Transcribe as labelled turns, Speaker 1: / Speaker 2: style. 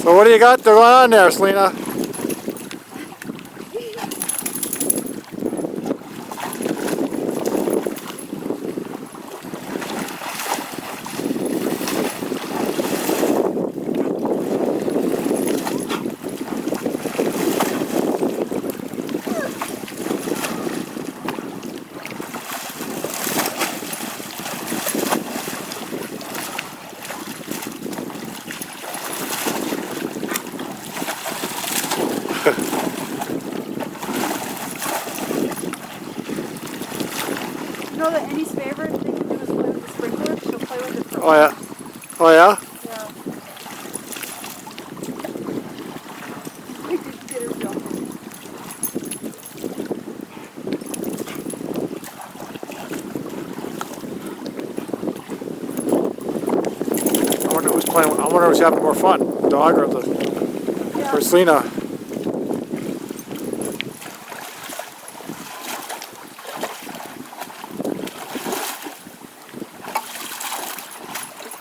Speaker 1: So what do you got going on there, Selena?
Speaker 2: You know that Annie's favorite thing to do is play with the sprinkler? She'll play with it for
Speaker 1: Oh yeah. Oh yeah?
Speaker 2: Yeah. We could get her jumping.
Speaker 1: I wonder who's having more fun, the dog or Selena?